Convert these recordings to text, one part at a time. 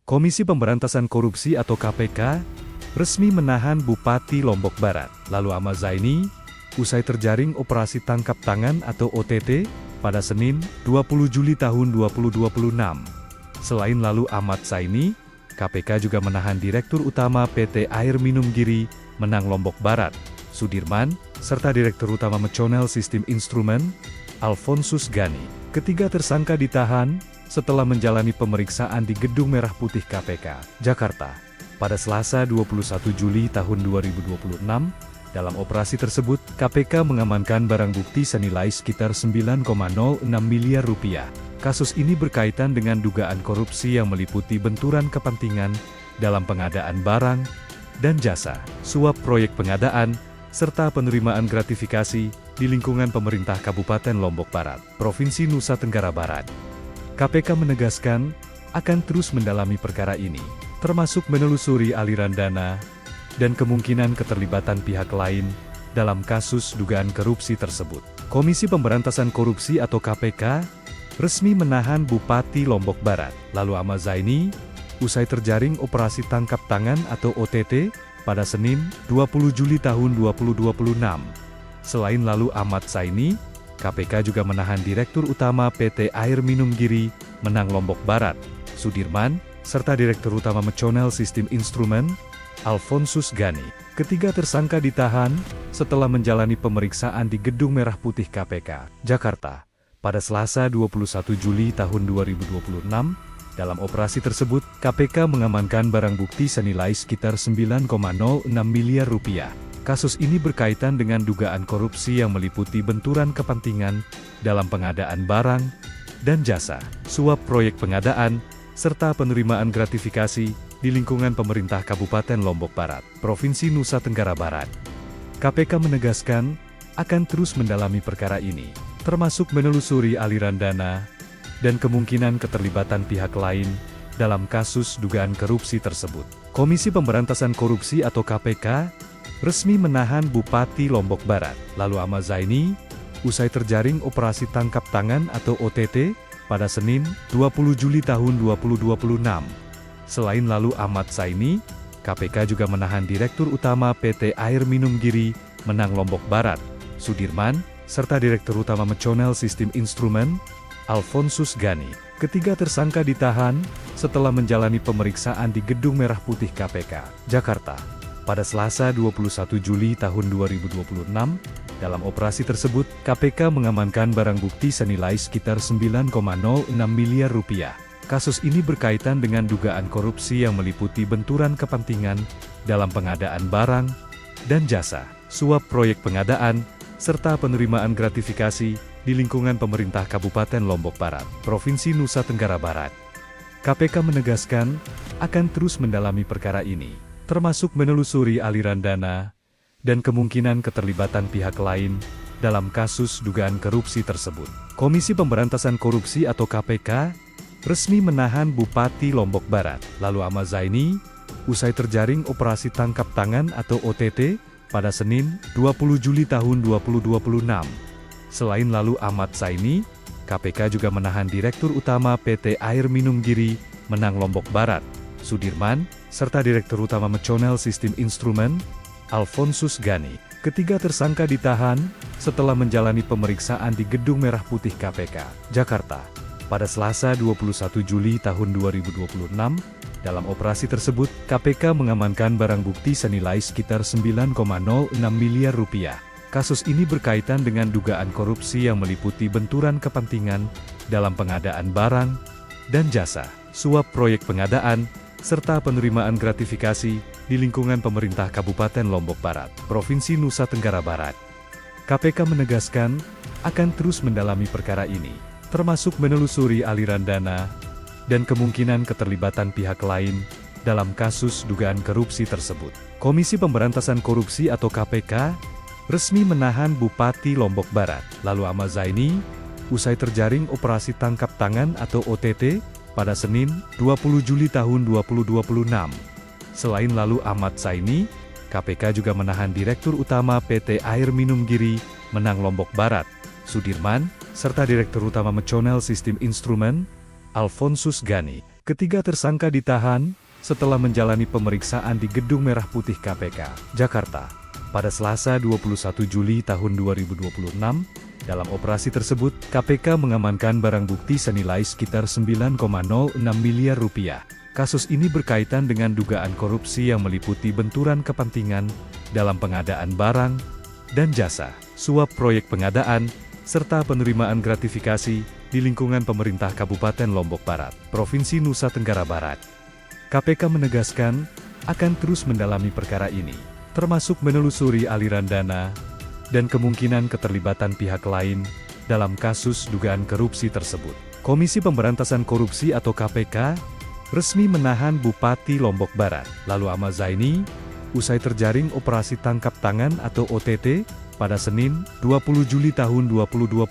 Komisi Pemberantasan Korupsi atau KPK, resmi menahan Bupati Lombok Barat, Lalu Ahmad Zaini, usai terjaring operasi tangkap tangan atau OTT, pada Senin, 20 Juli tahun 2026. Selain Lalu Ahmad Zaini, KPK juga menahan Direktur Utama PT Air Minum Giri, Menang Lombok Barat, Sudirman, serta Direktur Utama Meconel Sistem Instrumen, Alfonsus Gani. Ketiga tersangka ditahan setelah menjalani pemeriksaan di Gedung Merah Putih KPK, Jakarta, pada Selasa 21 Juli tahun 2026. Dalam operasi tersebut, KPK mengamankan barang bukti senilai sekitar 9,06 miliar rupiah. Kasus ini berkaitan dengan dugaan korupsi yang meliputi benturan kepentingan dalam pengadaan barang dan jasa, suap proyek pengadaan, serta penerimaan gratifikasi di lingkungan pemerintah Kabupaten Lombok Barat, Provinsi Nusa Tenggara Barat. KPK menegaskan akan terus mendalami perkara ini, termasuk menelusuri aliran dana dan kemungkinan keterlibatan pihak lain dalam kasus dugaan korupsi tersebut. Komisi Pemberantasan Korupsi atau KPK resmi menahan Bupati Lombok Barat, Lalu Ahmad Zaini, usai terjaring operasi tangkap tangan atau OTT pada Senin, 20 Juli tahun 2026. Selain Lalu Ahmad Zaini, KPK juga menahan Direktur Utama PT Air Minum Giri, Menang Lombok Barat, Sudirman, serta Direktur Utama Meconel Sistem Instrumen, Alfonsus Gani. Ketiga tersangka ditahan setelah menjalani pemeriksaan di Gedung Merah Putih KPK, Jakarta, pada Selasa 21 Juli tahun 2026. Dalam operasi tersebut, KPK mengamankan barang bukti senilai sekitar 9,06 miliar rupiah. Kasus ini berkaitan dengan dugaan korupsi yang meliputi benturan kepentingan dalam pengadaan barang dan jasa, suap proyek pengadaan, serta penerimaan gratifikasi di lingkungan pemerintah Kabupaten Lombok Barat, Provinsi Nusa Tenggara Barat. KPK menegaskan akan terus mendalami perkara ini, termasuk menelusuri aliran dana dan kemungkinan keterlibatan pihak lain dalam kasus dugaan korupsi tersebut. Komisi Pemberantasan Korupsi atau KPK resmi menahan Bupati Lombok Barat, Lalu Ahmad Zaini, usai terjaring operasi tangkap tangan atau OTT pada Senin, 20 Juli tahun 2026. Selain Lalu Ahmad Zaini, KPK juga menahan Direktur Utama PT Air Minum Giri, Menang Lombok Barat, Sudirman, serta Direktur Utama Meconel Sistem Instrumen, Alfonsus Gani. Ketiga tersangka ditahan setelah menjalani pemeriksaan di Gedung Merah Putih KPK, Jakarta, pada Selasa 21 Juli tahun 2026. Dalam operasi tersebut, KPK mengamankan barang bukti senilai sekitar 9,06 miliar rupiah. Kasus ini berkaitan dengan dugaan korupsi yang meliputi benturan kepentingan dalam pengadaan barang dan jasa, suap proyek pengadaan, serta penerimaan gratifikasi di lingkungan pemerintah Kabupaten Lombok Barat, Provinsi Nusa Tenggara Barat. KPK menegaskan akan terus mendalami perkara ini, termasuk menelusuri aliran dana dan kemungkinan keterlibatan pihak lain dalam kasus dugaan korupsi tersebut. Komisi Pemberantasan Korupsi atau KPK resmi menahan Bupati Lombok Barat, Lalu Ahmad Zaini, usai terjaring operasi tangkap tangan atau OTT pada Senin, 20 Juli tahun 2026. Selain Lalu Ahmad Zaini, KPK juga menahan Direktur Utama PT Air Minum Giri, Menang Lombok Barat, Sudirman, serta Direktur Utama Meconel Sistem Instrumen, Alfonsus Gani. Ketiga tersangka ditahan setelah menjalani pemeriksaan di Gedung Merah Putih KPK, Jakarta, pada Selasa 21 Juli tahun 2026. Dalam operasi tersebut, KPK mengamankan barang bukti senilai sekitar 9,06 miliar rupiah. Kasus ini berkaitan dengan dugaan korupsi yang meliputi benturan kepentingan dalam pengadaan barang dan jasa, suap proyek pengadaan, serta penerimaan gratifikasi di lingkungan pemerintah Kabupaten Lombok Barat, Provinsi Nusa Tenggara Barat. KPK menegaskan akan terus mendalami perkara ini, termasuk menelusuri aliran dana dan kemungkinan keterlibatan pihak lain dalam kasus dugaan korupsi tersebut. Komisi Pemberantasan Korupsi atau KPK resmi menahan Bupati Lombok Barat, Lalu Ahmad Zaini, usai terjaring operasi tangkap tangan atau OTT pada Senin, 20 Juli tahun 2026. Selain Lalu Ahmad Zaini, KPK juga menahan Direktur Utama PT Air Minum Giri, Menang Lombok Barat, Sudirman, serta Direktur Utama Meconel Sistem Instrumen, Alfonsus Gani. Ketiga tersangka ditahan setelah menjalani pemeriksaan di Gedung Merah Putih KPK, Jakarta, pada Selasa 21 Juli tahun 2026. Dalam operasi tersebut, KPK mengamankan barang bukti senilai sekitar 9,06 miliar rupiah. Kasus ini berkaitan dengan dugaan korupsi yang meliputi benturan kepentingan dalam pengadaan barang dan jasa, suap proyek pengadaan, serta penerimaan gratifikasi di lingkungan pemerintah Kabupaten Lombok Barat, Provinsi Nusa Tenggara Barat. KPK menegaskan akan terus mendalami perkara ini, termasuk menelusuri aliran dana dan kemungkinan keterlibatan pihak lain dalam kasus dugaan korupsi tersebut. Komisi Pemberantasan Korupsi atau KPK resmi menahan Bupati Lombok Barat, Lalu Ahmad Zaini, usai terjaring operasi tangkap tangan atau OTT pada Senin, 20 Juli tahun 2026.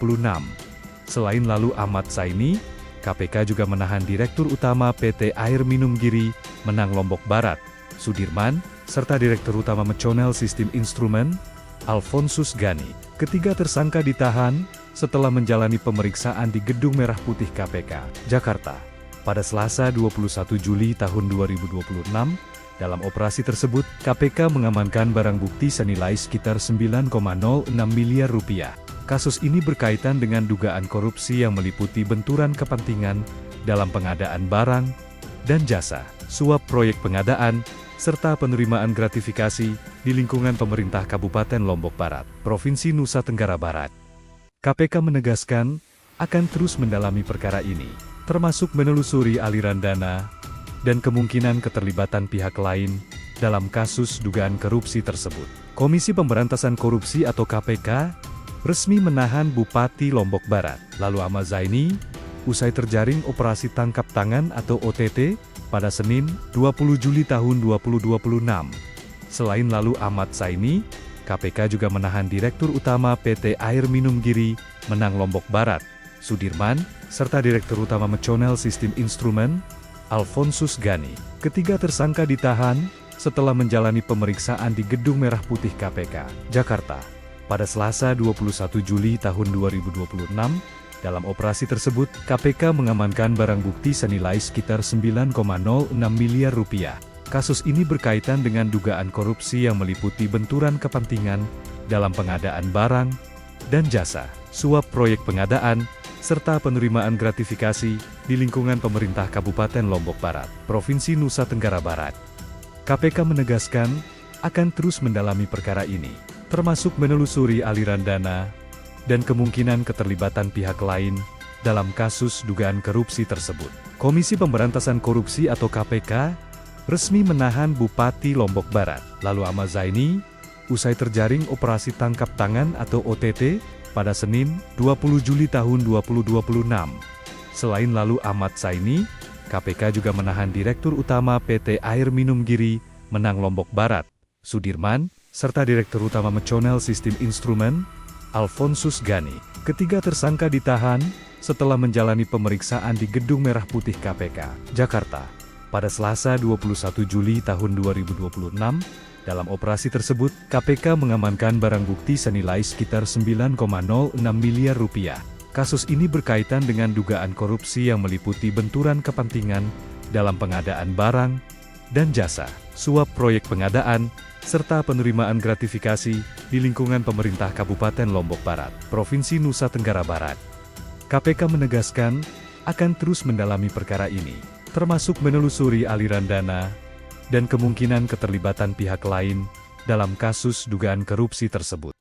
Selain Lalu Ahmad Zaini, KPK juga menahan Direktur Utama PT Air Minum Giri, Menang Lombok Barat, Sudirman, serta Direktur Utama Meconel Sistem Instrumen, Alfonsus Gani. Ketiga tersangka ditahan setelah menjalani pemeriksaan di Gedung Merah Putih KPK, Jakarta, pada Selasa 21 Juli tahun 2026. Dalam operasi tersebut, KPK mengamankan barang bukti senilai sekitar 9,06 miliar rupiah. Kasus ini berkaitan dengan dugaan korupsi yang meliputi benturan kepentingan dalam pengadaan barang dan jasa, suap proyek pengadaan, serta penerimaan gratifikasi di lingkungan pemerintah Kabupaten Lombok Barat, Provinsi Nusa Tenggara Barat. KPK menegaskan akan terus mendalami perkara ini, termasuk menelusuri aliran dana dan kemungkinan keterlibatan pihak lain dalam kasus dugaan korupsi tersebut. Komisi Pemberantasan Korupsi atau KPK resmi menahan Bupati Lombok Barat, Lalu Ahmad Zaini, usai terjaring operasi tangkap tangan atau OTT pada Senin, 20 Juli tahun 2026. Selain Lalu Ahmad Zaini, KPK juga menahan Direktur Utama PT Air Minum Giri, Menang Lombok Barat, Sudirman, serta Direktur Utama Meconel Sistem Instrumen, Alfonsus Gani. Ketiga tersangka ditahan setelah menjalani pemeriksaan di Gedung Merah Putih KPK, Jakarta, pada Selasa 21 Juli tahun 2026. Dalam operasi tersebut, KPK mengamankan barang bukti senilai sekitar 9,06 miliar rupiah. Kasus ini berkaitan dengan dugaan korupsi yang meliputi benturan kepentingan dalam pengadaan barang dan jasa, suap proyek pengadaan, serta penerimaan gratifikasi di lingkungan pemerintah Kabupaten Lombok Barat, Provinsi Nusa Tenggara Barat. KPK menegaskan akan terus mendalami perkara ini, termasuk menelusuri aliran dana dan kemungkinan keterlibatan pihak lain dalam kasus dugaan korupsi tersebut. Komisi Pemberantasan Korupsi atau KPK resmi menahan Bupati Lombok Barat, Lalu Ahmad Zaini, usai terjaring operasi tangkap tangan atau OTT pada Senin, 20 Juli tahun 2026. Selain Lalu Ahmad Zaini, KPK juga menahan Direktur Utama PT Air Minum Giri, Menang Lombok Barat, Sudirman, serta Direktur Utama Meconel Sistem Instrumen, Alfonsus Gani. Ketiga tersangka ditahan setelah menjalani pemeriksaan di Gedung Merah Putih KPK, Jakarta, pada Selasa 21 Juli tahun 2026. Dalam operasi tersebut, KPK mengamankan barang bukti senilai sekitar 9,06 miliar rupiah. Kasus ini berkaitan dengan dugaan korupsi yang meliputi benturan kepentingan dalam pengadaan barang dan jasa, suap proyek pengadaan, serta penerimaan gratifikasi di lingkungan pemerintah Kabupaten Lombok Barat, Provinsi Nusa Tenggara Barat. KPK menegaskan akan terus mendalami perkara ini, termasuk menelusuri aliran dana dan kemungkinan keterlibatan pihak lain dalam kasus dugaan korupsi tersebut.